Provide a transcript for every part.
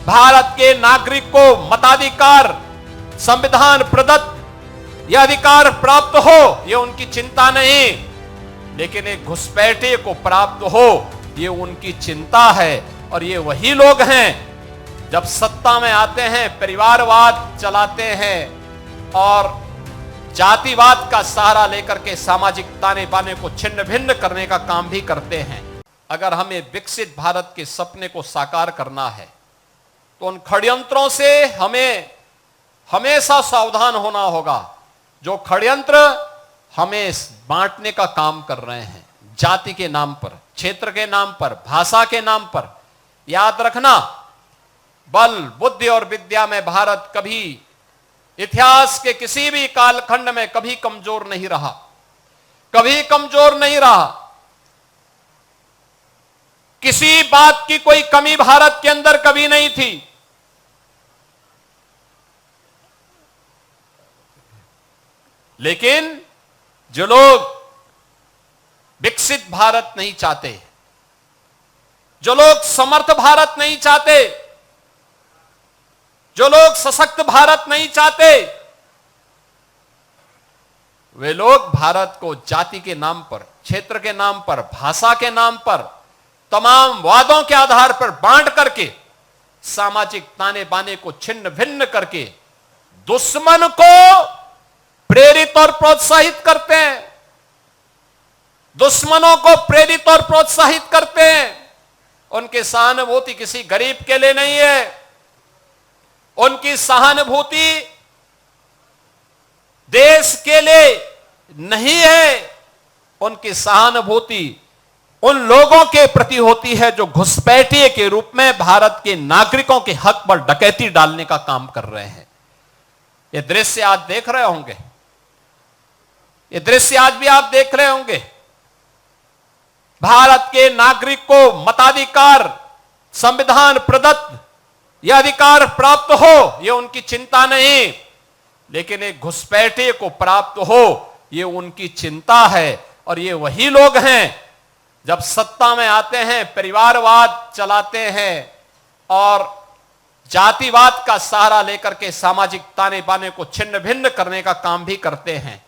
भारत के नागरिक को मताधिकार, संविधान प्रदत्त यह अधिकार प्राप्त हो, यह उनकी चिंता नहीं, लेकिन एक घुसपैठे को प्राप्त हो, यह उनकी चिंता है। और ये वही लोग हैं जब सत्ता में आते हैं परिवारवाद चलाते हैं और जातिवाद का सहारा लेकर के सामाजिक ताने बाने को छिन्न भिन्न करने का काम भी करते हैं। अगर हमें विकसित भारत के सपने को साकार करना है तो उन षड्यंत्रों से हमें हमेशा सावधान होना होगा जो षड्यंत्र हमें बांटने का काम कर रहे हैं, जाति के नाम पर, क्षेत्र के नाम पर, भाषा के नाम पर। याद रखना, बल, बुद्धि और विद्या में भारत कभी इतिहास के किसी भी कालखंड में कभी कमजोर नहीं रहा, कभी कमजोर नहीं रहा। किसी बात की कोई कमी भारत के अंदर कभी नहीं थी। लेकिन जो लोग विकसित भारत नहीं चाहते, जो लोग समर्थ भारत नहीं चाहते, जो लोग सशक्त भारत नहीं चाहते, वे लोग भारत को जाति के नाम पर, क्षेत्र के नाम पर, भाषा के नाम पर, तमाम वादों के आधार पर बांट करके सामाजिक ताने बाने को छिन्न भिन्न करके दुश्मन को प्रेरित और प्रोत्साहित करते हैं, दुश्मनों को प्रेरित और प्रोत्साहित करते हैं। उनकी सहानुभूति किसी गरीब के लिए नहीं है, उनकी सहानुभूति देश के लिए नहीं है, उनकी सहानुभूति उन लोगों के प्रति होती है जो घुसपैठिए के रूप में भारत के नागरिकों के हक पर डकैती डालने का काम कर रहे हैं। यह दृश्य आज देख रहे होंगे, यह दृश्य आज भी आप देख रहे होंगे। भारत के नागरिक को मताधिकार, संविधान प्रदत्त यह अधिकार प्राप्त हो, यह उनकी चिंता नहीं, लेकिन एक घुसपैठे को प्राप्त हो, यह उनकी चिंता है। और ये वही लोग हैं जब सत्ता में आते हैं परिवारवाद चलाते हैं और जातिवाद का सहारा लेकर के सामाजिक ताने बाने को छिन्न भिन्न करने का काम भी करते हैं।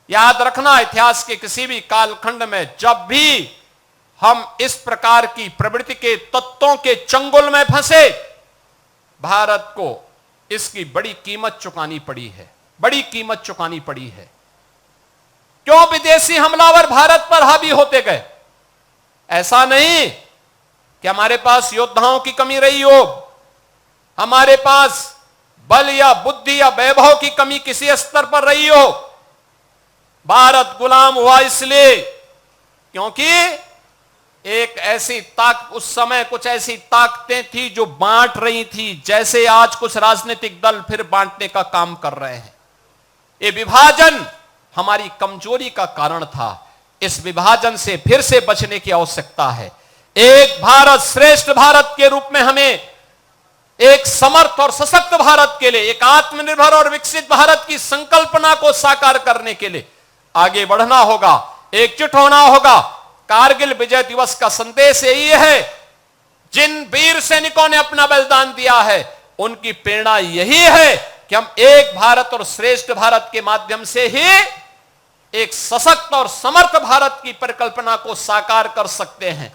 याद रखना, इतिहास के किसी भी कालखंड में जब भी हम इस प्रकार की प्रवृत्ति के तत्वों के चंगुल में फंसे, भारत को इसकी बड़ी कीमत चुकानी पड़ी है, बड़ी कीमत चुकानी पड़ी है। क्यों विदेशी हमलावर भारत पर हावी होते गए? ऐसा नहीं कि हमारे पास योद्धाओं की कमी रही हो, हमारे पास बल या बुद्धि या वैभव की कमी किसी स्तर पर रही हो। भारत गुलाम हुआ इसलिए क्योंकि एक ऐसी उस समय कुछ ऐसी ताकतें थी जो बांट रही थी, जैसे आज कुछ राजनीतिक दल फिर बांटने का काम कर रहे हैं। ये विभाजन हमारी कमजोरी का कारण था। इस विभाजन से फिर से बचने की आवश्यकता है। एक भारत श्रेष्ठ भारत के रूप में हमें एक समर्थ और सशक्त भारत के लिए, एक आत्मनिर्भर और विकसित भारत की संकल्पना को साकार करने के लिए आगे बढ़ना होगा, एकजुट होना होगा। कारगिल विजय दिवस का संदेश यही है, जिन वीर सैनिकों ने अपना बलिदान दिया है उनकी प्रेरणा यही है कि हम एक भारत और श्रेष्ठ भारत के माध्यम से ही एक सशक्त और समर्थ भारत की परिकल्पना को साकार कर सकते हैं।